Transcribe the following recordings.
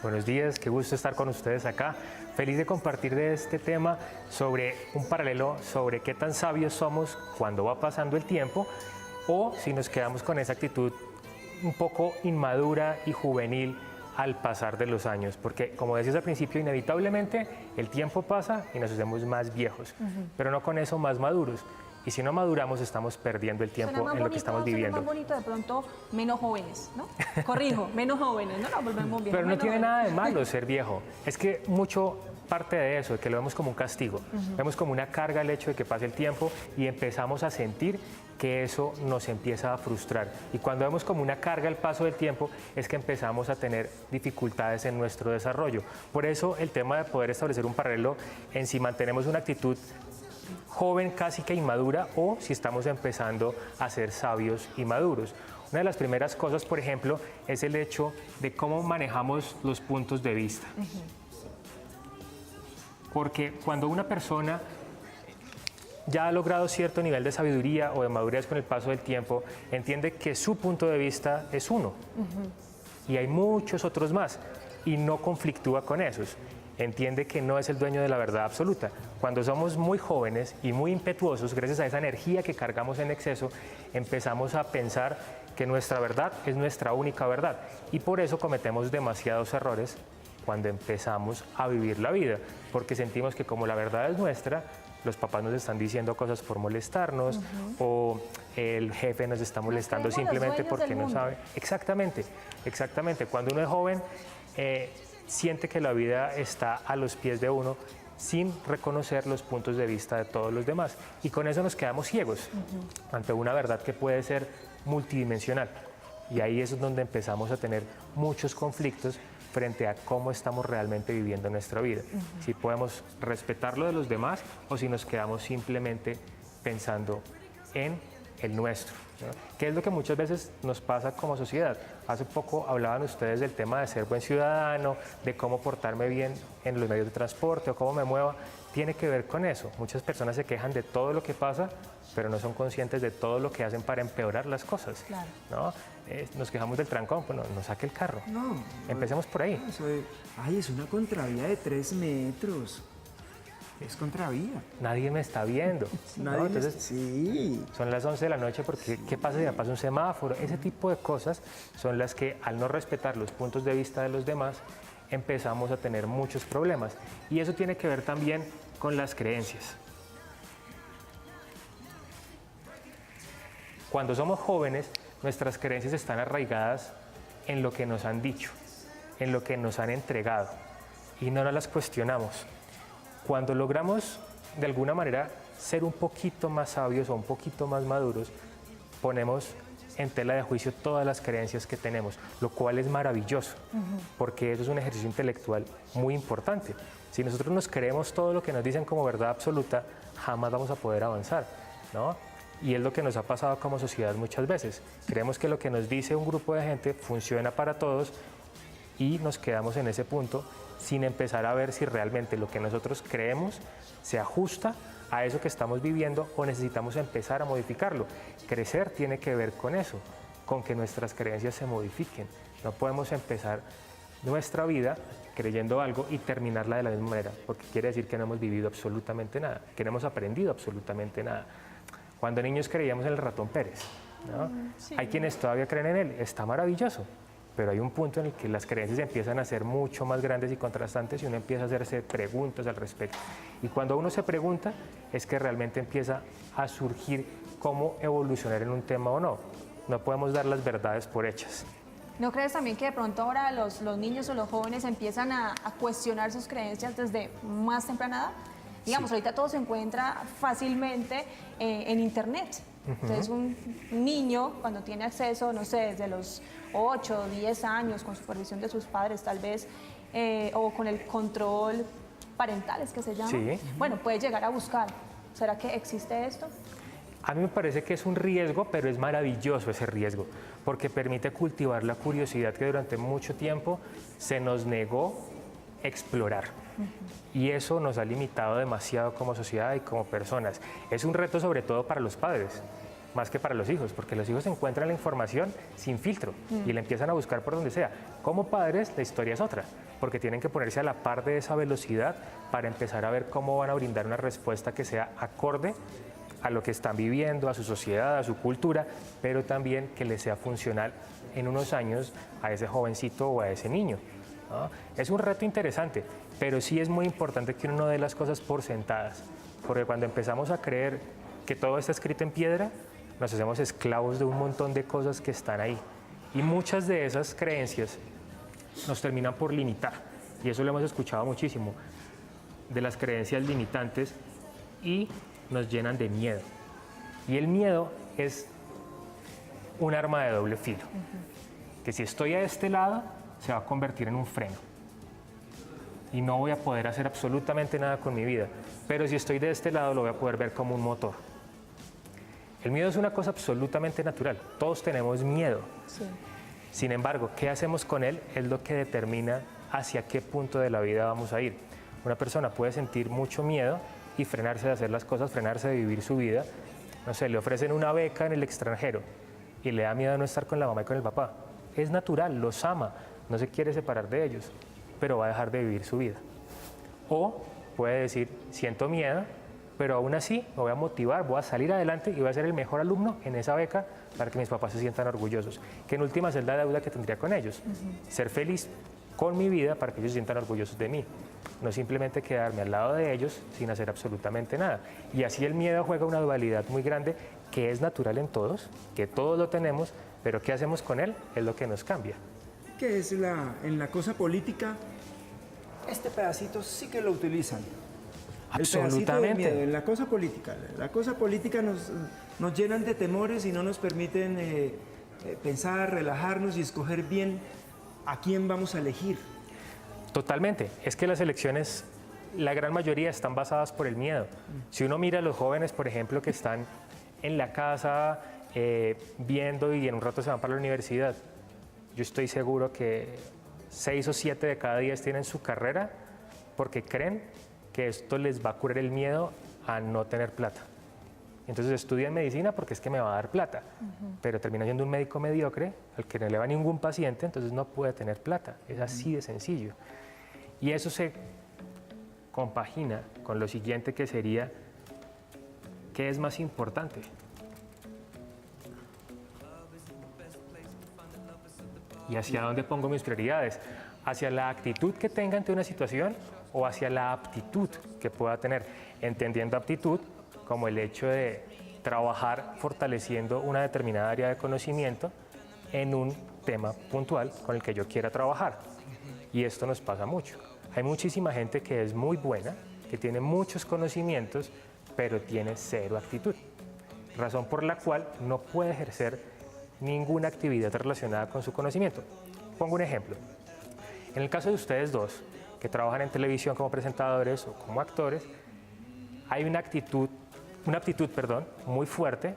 Buenos días, qué gusto estar con ustedes acá. Feliz de compartir de este tema sobre un paralelo sobre qué tan sabios somos cuando va pasando el tiempo o si nos quedamos con esa actitud un poco inmadura y juvenil al pasar de los años, porque como decías al principio, inevitablemente el tiempo pasa y nos hacemos más viejos, pero no con eso más maduros. Y si no maduramos, estamos perdiendo el tiempo en lo que estamos viviendo. Suena más bonito de pronto menos jóvenes, ¿no? Corrijo, menos jóvenes, no nos volvemos viejos. Pero no tiene nada de malo ser viejo. Es que mucho parte de eso, de que lo vemos como un castigo. Vemos como una carga el hecho de que pase el tiempo y empezamos a sentir que eso nos empieza a frustrar. Y cuando vemos como una carga el paso del tiempo, es que empezamos a tener dificultades en nuestro desarrollo. Por eso el tema de poder establecer un paralelo en si mantenemos una actitud joven casi que inmadura o si estamos empezando a ser sabios y maduros. Una de las primeras cosas, por ejemplo, es el hecho de cómo manejamos los puntos de vista. Porque cuando una persona ya ha logrado cierto nivel de sabiduría o de madurez con el paso del tiempo, entiende que su punto de vista es uno y hay muchos otros más y no conflictúa con esos. Entiende que no es el dueño de la verdad absoluta. Cuando somos muy jóvenes y muy impetuosos, gracias a esa energía que cargamos en exceso, empezamos a pensar que nuestra verdad es nuestra única verdad y por eso cometemos demasiados errores cuando empezamos a vivir la vida, porque sentimos que como la verdad es nuestra, los papás nos están diciendo cosas por molestarnos o el jefe nos está molestando simplemente porque no sabe. Exactamente, exactamente. Cuando uno es joven, siente que la vida está a los pies de uno sin reconocer los puntos de vista de todos los demás. Y con eso nos quedamos ciegos ante una verdad que puede ser multidimensional. Y ahí es donde empezamos a tener muchos conflictos frente a cómo estamos realmente viviendo nuestra vida. Si podemos respetar lo de los demás o si nos quedamos simplemente pensando en el nuestro, ¿no? ¿Qué es lo que muchas veces nos pasa como sociedad? Hace poco hablaban ustedes del tema de ser buen ciudadano, de cómo portarme bien en los medios de transporte o cómo me mueva. Tiene que ver con eso. Muchas personas se quejan de todo lo que pasa, pero no son conscientes de todo lo que hacen para empeorar las cosas, Claro. ¿no? Nos quejamos del trancón, bueno, no saque el carro. No, Empecemos por ahí. Ay, es una contravía de 3 metros. Es contravía. Nadie me está viendo, ¿no? Nadie me- Entonces, Sí. son las 11 de la noche porque ¿qué pasa si me pasa un semáforo? Ese tipo de cosas son las que al no respetar los puntos de vista de los demás empezamos a tener muchos problemas. Y eso tiene que ver también con las creencias. Cuando somos jóvenes, nuestras creencias están arraigadas en lo que nos han dicho, en lo que nos han entregado y no nos las cuestionamos. Cuando logramos de alguna manera ser un poquito más sabios o un poquito más maduros, ponemos en tela de juicio todas las creencias que tenemos, lo cual es maravilloso, porque eso es un ejercicio intelectual muy importante. Si nosotros nos creemos todo lo que nos dicen como verdad absoluta, jamás vamos a poder avanzar, ¿no? Y es lo que nos ha pasado como sociedad muchas veces. Creemos que lo que nos dice un grupo de gente funciona para todos y nos quedamos en ese punto sin empezar a ver si realmente lo que nosotros creemos se ajusta a eso que estamos viviendo o necesitamos empezar a modificarlo. Crecer tiene que ver con eso, con que nuestras creencias se modifiquen. No podemos empezar nuestra vida creyendo algo y terminarla de la misma manera, porque quiere decir que no hemos vivido absolutamente nada, que no hemos aprendido absolutamente nada. Cuando niños creíamos en el ratón Pérez, ¿no? Sí. Hay quienes todavía creen en él, está maravilloso, pero hay un punto en el que las creencias empiezan a ser mucho más grandes y contrastantes y uno empieza a hacerse preguntas al respecto. Y cuando uno se pregunta es que realmente empieza a surgir cómo evolucionar en un tema o no. No podemos dar las verdades por hechas. ¿No crees también que de pronto ahora los niños o los jóvenes empiezan a cuestionar sus creencias desde más temprana edad? Digamos, ahorita todo se encuentra fácilmente en Internet. Entonces, un niño, cuando tiene acceso, no sé, desde los 8 o 10 años, con supervisión de sus padres tal vez, o con el control parental, es que se llama, Sí. bueno, puede llegar a buscar. ¿Será que existe esto? A mí me parece que es un riesgo, pero es maravilloso ese riesgo, porque permite cultivar la curiosidad que durante mucho tiempo se nos negó explorar. Y eso nos ha limitado demasiado como sociedad y como personas. Es un reto sobre todo para los padres, más que para los hijos, porque los hijos encuentran la información sin filtro y la empiezan a buscar por donde sea. Como padres, la historia es otra. porque tienen que ponerse a la par de esa velocidad para empezar a ver cómo van a brindar una respuesta que sea acorde a lo que están viviendo, a su sociedad, a su cultura, pero también que les sea funcional en unos años a ese jovencito o a ese niño, ¿no? Es un reto interesante, pero sí es muy importante que uno no dé las cosas por sentadas, porque cuando empezamos a creer que todo está escrito en piedra, nos hacemos esclavos de un montón de cosas que están ahí. Y muchas de esas creencias nos terminan por limitar, y eso lo hemos escuchado muchísimo, de las creencias limitantes, y nos llenan de miedo. Y el miedo es un arma de doble filo, que si estoy a este lado, se va a convertir en un freno. Y no voy a poder hacer absolutamente nada con mi vida. Pero si estoy de este lado, lo voy a poder ver como un motor. El miedo es una cosa absolutamente natural. Todos tenemos miedo. Sí. Sin embargo, ¿qué hacemos con él? Es lo que determina hacia qué punto de la vida vamos a ir. Una persona puede sentir mucho miedo y frenarse de hacer las cosas, frenarse de vivir su vida. No sé, le ofrecen una beca en el extranjero y le da miedo no estar con la mamá y con el papá. Es natural, los ama, no se quiere separar de ellos, pero va a dejar de vivir su vida. O puede decir, siento miedo, pero aún así me voy a motivar, voy a salir adelante y voy a ser el mejor alumno en esa beca para que mis papás se sientan orgullosos. Que en últimas es la deuda que tendría con ellos. Ser feliz con mi vida para que ellos se sientan orgullosos de mí. No simplemente quedarme al lado de ellos sin hacer absolutamente nada. Y así el miedo juega una dualidad muy grande que es natural en todos, que todos lo tenemos, pero ¿qué hacemos con él? Es lo que nos cambia. ¿Qué es en la cosa política? Este pedacito sí que lo utilizan. El pedacito del Absolutamente. miedo, en la cosa política. La cosa política nos llenan de temores y no nos permiten pensar, relajarnos y escoger bien a quién vamos a elegir. Totalmente. Es que las elecciones, la gran mayoría están basadas por el miedo. Si uno mira a los jóvenes, por ejemplo, que están en la casa viendo y en un rato se van para la universidad, yo estoy seguro que 6 o 7 de cada 10 tienen su carrera porque creen que esto les va a curar el miedo a no tener plata. Entonces estudian medicina porque es que me va a dar plata, pero termina siendo un médico mediocre al que no le va ningún paciente, entonces no puede tener plata. Es así de sencillo. Y eso se compagina con lo siguiente, que sería, ¿qué es más importante? ¿Y hacia dónde pongo mis prioridades? ¿Hacia la actitud que tenga ante una situación o hacia la aptitud que pueda tener? Entendiendo aptitud como el hecho de trabajar fortaleciendo una determinada área de conocimiento en un tema puntual con el que yo quiera trabajar. Y esto nos pasa mucho. Hay muchísima gente que es muy buena, que tiene muchos conocimientos, pero tiene cero actitud. Razón por la cual no puede ejercer ninguna actividad relacionada con su conocimiento. Pongo un ejemplo. En el caso de ustedes dos, que trabajan en televisión como presentadores o como actores, hay una aptitud muy fuerte,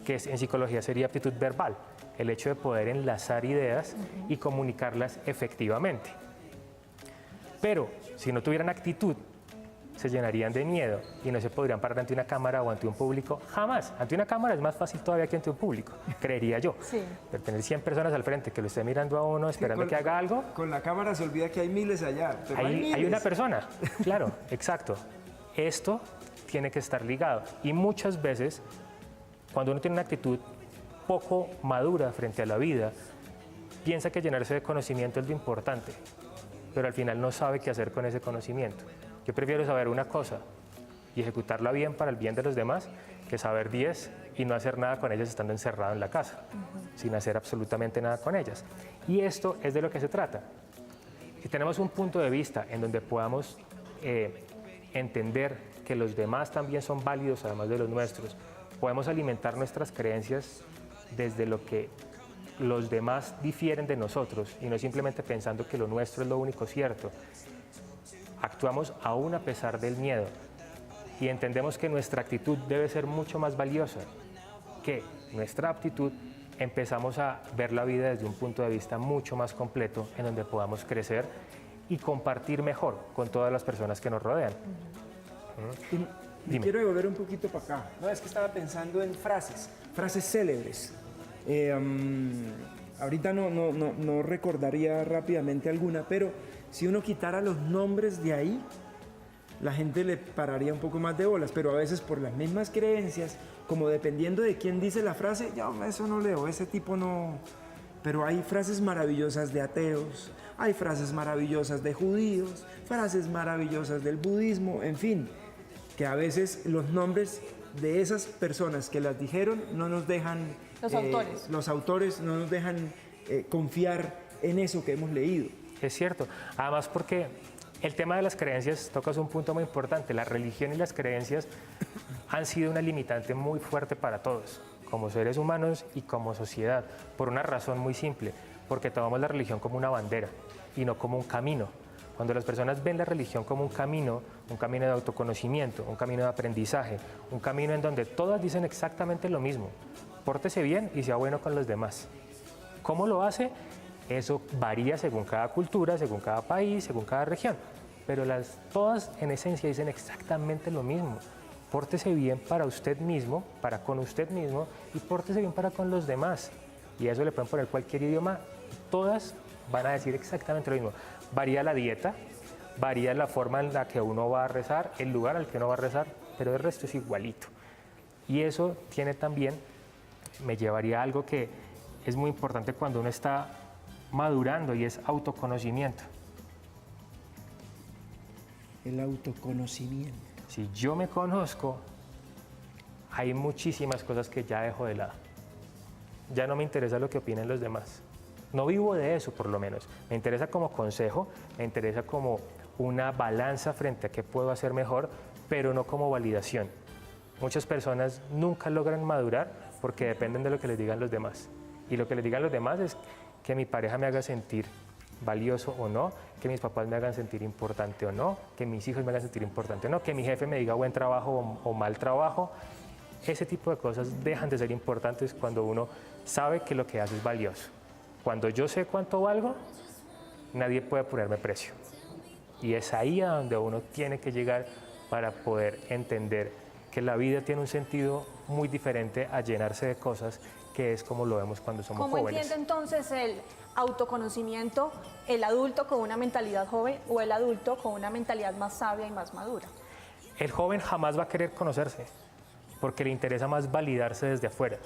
que en psicología sería aptitud verbal, el hecho de poder enlazar ideas y comunicarlas efectivamente. Pero si no tuvieran actitud, se llenarían de miedo y no se podrían parar ante una cámara o ante un público jamás. Ante una cámara es más fácil todavía que ante un público, creería yo. Sí. Pero tener 100 personas al frente que lo esté mirando a uno, esperando que haga algo, Con la cámara se olvida que hay miles allá. Pero hay hay una miles. persona. Claro, exacto. Esto tiene que estar ligado. Y muchas veces, cuando uno tiene una actitud poco madura frente a la vida, piensa que llenarse de conocimiento es lo importante, pero al final no sabe qué hacer con ese conocimiento. Yo prefiero saber una cosa y ejecutarla bien para el bien de los demás que saber 10 y no hacer nada con ellas estando encerrado en la casa, sin hacer absolutamente nada con ellas. Y esto es de lo que se trata. Si tenemos un punto de vista en donde podamos entender que los demás también son válidos además de los nuestros, podemos alimentar nuestras creencias desde lo que los demás difieren de nosotros y no simplemente pensando que lo nuestro es lo único cierto. Actuamos aún a pesar del miedo y entendemos que nuestra actitud debe ser mucho más valiosa que nuestra aptitud. Empezamos a ver la vida desde un punto de vista mucho más completo en donde podamos crecer y compartir mejor con todas las personas que nos rodean. Me Dime. quiero devolver un poquito para acá. No, es que estaba pensando en frases célebres. ahorita no recordaría rápidamente alguna, pero si uno quitara los nombres de ahí, la gente le pararía un poco más de bolas, pero a veces por las mismas creencias, como dependiendo de quién dice la frase, ya eso no leo, ese tipo no. Pero hay frases maravillosas de ateos, hay frases maravillosas de judíos, frases maravillosas del budismo, en fin, que a veces los nombres de esas personas que las dijeron no nos dejan, los autores no nos dejan confiar en eso que hemos leído. Es cierto, además porque el tema de las creencias tocas un punto muy importante. La religión y las creencias han sido una limitante muy fuerte para todos, como seres humanos y como sociedad, por una razón muy simple, porque tomamos la religión como una bandera y no como un camino. Cuando las personas ven la religión como un camino de autoconocimiento, un camino de aprendizaje, un camino en donde todas dicen exactamente lo mismo, pórtese bien y sea bueno con los demás. ¿Cómo lo hace? Eso varía según cada cultura, según cada país, según cada región, pero todas en esencia dicen exactamente lo mismo. Pórtese bien para usted mismo, para con usted mismo, y pórtese bien para con los demás. Y a eso le pueden poner cualquier idioma, todas van a decir exactamente lo mismo. Varía la dieta, varía la forma en la que uno va a rezar, el lugar al que uno va a rezar, pero el resto es igualito. Y eso tiene también, me llevaría a algo que es muy importante cuando uno está madurando, y es autoconocimiento. El autoconocimiento. Si yo me conozco, hay muchísimas cosas que ya dejo de lado. Ya no me interesa lo que opinen los demás. No vivo de eso, por lo menos. Me interesa como consejo, me interesa como una balanza frente a qué puedo hacer mejor, pero no como validación. Muchas personas nunca logran madurar porque dependen de lo que les digan los demás. Y lo que les digan los demás es que mi pareja me haga sentir valioso o no, que mis papás me hagan sentir importante o no, que mis hijos me hagan sentir importante o no, que mi jefe me diga buen trabajo o mal trabajo. Ese tipo de cosas dejan de ser importantes cuando uno sabe que lo que hace es valioso. Cuando yo sé cuánto valgo, nadie puede ponerme precio. Y es ahí a donde uno tiene que llegar para poder entender que la vida tiene un sentido muy diferente a llenarse de cosas, que es como lo vemos cuando somos jóvenes. ¿Cómo entiende entonces el autoconocimiento el adulto con una mentalidad joven o el adulto con una mentalidad más sabia y más madura? El joven jamás va a querer conocerse porque le interesa más validarse desde afuera.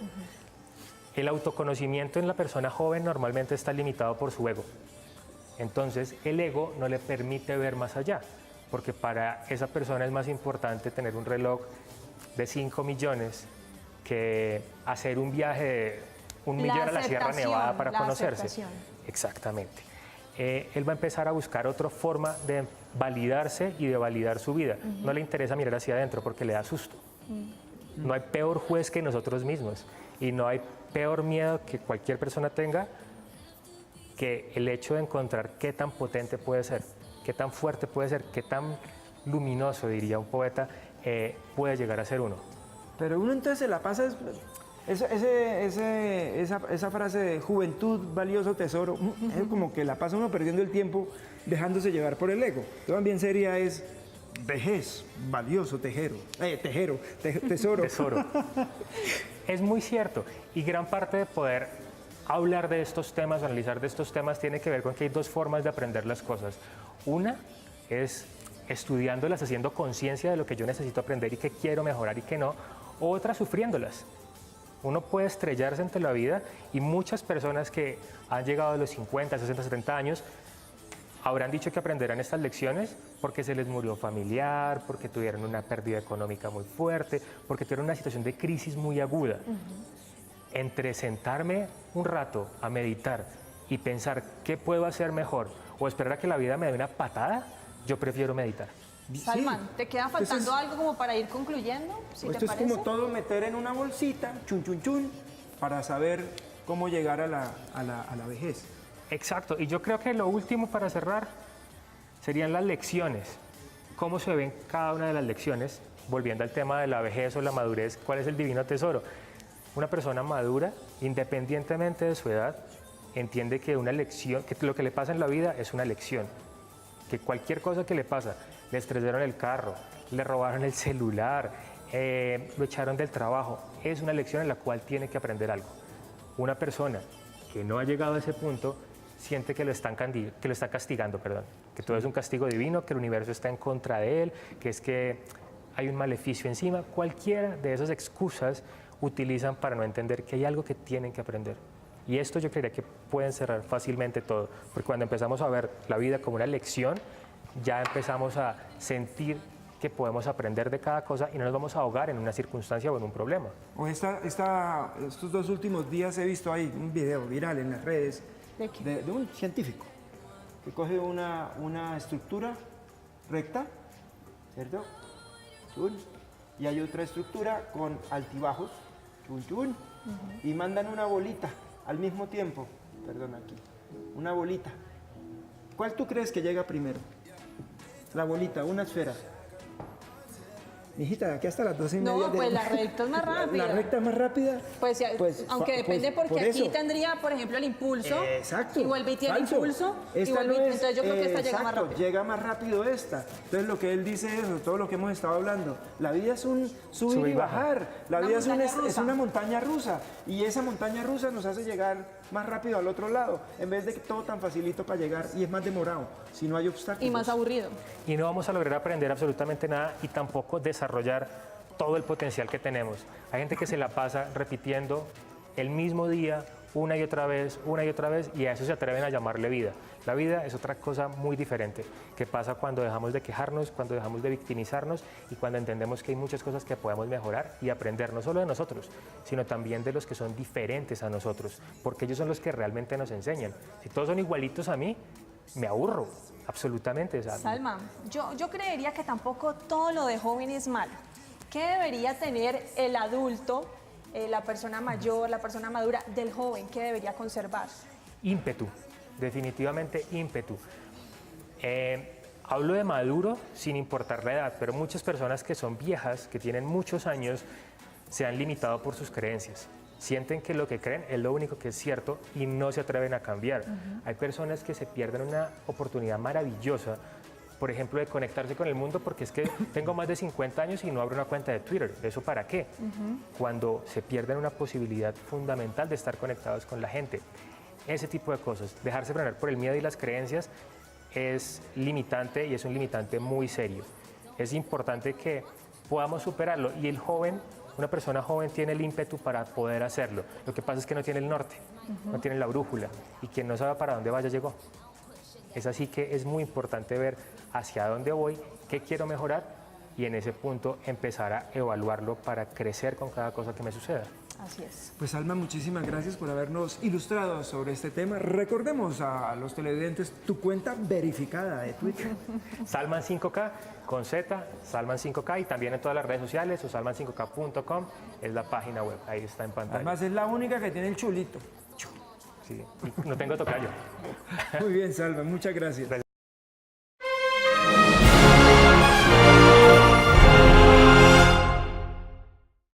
El autoconocimiento en la persona joven normalmente está limitado por su ego. Entonces el ego no le permite ver más allá, porque para esa persona es más importante tener un reloj de 5 millones que hacer un viaje de 1 millón a la Sierra Nevada para conocerse. Exactamente. Él va a empezar a buscar otra forma de validarse y de validar su vida. No le interesa mirar hacia adentro porque le da susto. No hay peor juez que nosotros mismos y no hay peor miedo que cualquier persona tenga que el hecho de encontrar qué tan potente puede ser, qué tan fuerte puede ser, qué tan luminoso, diría un poeta, puede llegar a ser uno. Pero uno entonces se la pasa, esa frase de juventud, valioso tesoro, es como que la pasa uno perdiendo el tiempo dejándose llevar por el ego. También sería es vejez, valioso tesoro. Tesoro. Es muy cierto, y gran parte de poder hablar de estos temas, analizar de estos temas, tiene que ver con que hay dos formas de aprender las cosas. Una es estudiándolas, haciendo conciencia de lo que yo necesito aprender y que quiero mejorar y que no, otra sufriéndolas. Uno puede estrellarse ante la vida y muchas personas que han llegado a los 50, 60, 70 años habrán dicho que aprenderán estas lecciones porque se les murió familiar, porque tuvieron una pérdida económica muy fuerte, porque tuvieron una situación de crisis muy aguda. Entre sentarme un rato a meditar y pensar qué puedo hacer mejor o esperar a que la vida me dé una patada, yo prefiero meditar. Salman, ¿te queda faltando algo como para ir concluyendo? Si esto te es parece. como todo meter en una bolsita, chun, para saber cómo llegar a la vejez. Exacto, y yo creo que lo último para cerrar serían las lecciones. ¿Cómo se ven cada una de las lecciones? Volviendo al tema de la vejez o la madurez, ¿cuál es el divino tesoro? Una persona madura, independientemente de su edad, entiende que una lección, que lo que le pasa en la vida es una lección. Que cualquier cosa que le pasa, le estrellaron el carro, le robaron el celular, lo echaron del trabajo, es una lección en la cual tiene que aprender algo. Una persona que no ha llegado a ese punto siente que lo están castigando, perdón, que todo es un castigo divino, que el universo está en contra de él, que es que hay un maleficio encima. Cualquiera de esas excusas utilizan para no entender que hay algo que tienen que aprender. Y esto yo creería que pueden cerrar fácilmente todo, porque cuando empezamos a ver la vida como una lección, ya empezamos a sentir que podemos aprender de cada cosa y no nos vamos a ahogar en una circunstancia o en un problema. O estos 2 últimos días he visto ahí un video viral en las redes ¿De qué? de un científico que coge una estructura recta, ¿cierto? Chun. Y hay otra estructura con altibajos, chun, chun, y mandan una bolita al mismo tiempo, perdón, aquí, una bolita. ¿Cuál tú crees que llega primero? La bolita, una esfera. Mijita, de aquí hasta las 12:30. No, pues la recta es más rápida. La recta más rápida. Pues, aunque depende porque por aquí eso. tendría, por ejemplo, el impulso. Exacto. Y vuelve y tiene falso. impulso. Esta y vuelve no es, entonces yo creo que esta llega más exacto, rápido. llega más rápido esta. Entonces lo que él dice es todo lo que hemos estado hablando. La vida es un subir y bajar. La Una vida es montaña rusa. una montaña rusa. Y esa montaña rusa nos hace llegar más rápido al otro lado. En vez de que todo tan facilito para llegar y es más demorado. Si no hay obstáculos. Y más aburrido. Y no vamos a lograr aprender absolutamente nada y tampoco desarrollar todo el potencial que tenemos. Hay gente que se la pasa repitiendo el mismo día una y otra vez, y a eso se atreven a llamarle vida. La vida es otra cosa muy diferente, que pasa cuando dejamos de quejarnos, cuando dejamos de victimizarnos y cuando entendemos que hay muchas cosas que podemos mejorar y aprender, no solo de nosotros, sino también de los que son diferentes a nosotros, porque ellos son los que realmente nos enseñan. Si todos son igualitos a mí, me aburro, absolutamente. ¿Sabes? Salma, yo creería que tampoco todo lo de joven es malo. ¿Qué debería tener el adulto, la persona mayor, la persona madura del joven? ¿Qué debería conservar? Ímpetu, definitivamente ímpetu. Hablo de maduro sin importar la edad, pero muchas personas que son viejas, que tienen muchos años, se han limitado por sus creencias. Sienten que lo que creen es lo único que es cierto y no se atreven a cambiar. Hay personas que se pierden una oportunidad maravillosa, por ejemplo, de conectarse con el mundo, porque es que tengo más de 50 años y no abro una cuenta de Twitter. ¿Eso para qué? Cuando se pierden una posibilidad fundamental de estar conectados con la gente. Ese tipo de cosas, dejarse frenar por el miedo y las creencias es limitante y es un limitante muy serio. Es importante que podamos superarlo y el joven, una persona joven tiene el ímpetu para poder hacerlo. Lo que pasa es que no tiene el norte, no tiene la brújula y quien no sabe para dónde vaya llegó. Es así que es muy importante ver hacia dónde voy, qué quiero mejorar y en ese punto empezar a evaluarlo para crecer con cada cosa que me suceda. Así es. Pues Alma, muchísimas gracias por habernos ilustrado sobre este tema. Recordemos a los televidentes tu cuenta verificada de Twitter. Salman 5K con Z, Salman 5K y también en todas las redes sociales o salman5k.com es la página web, ahí está en pantalla. Además es la única que tiene el chulito. Sí, y no tengo tocayo. Muy bien, Salma, muchas gracias.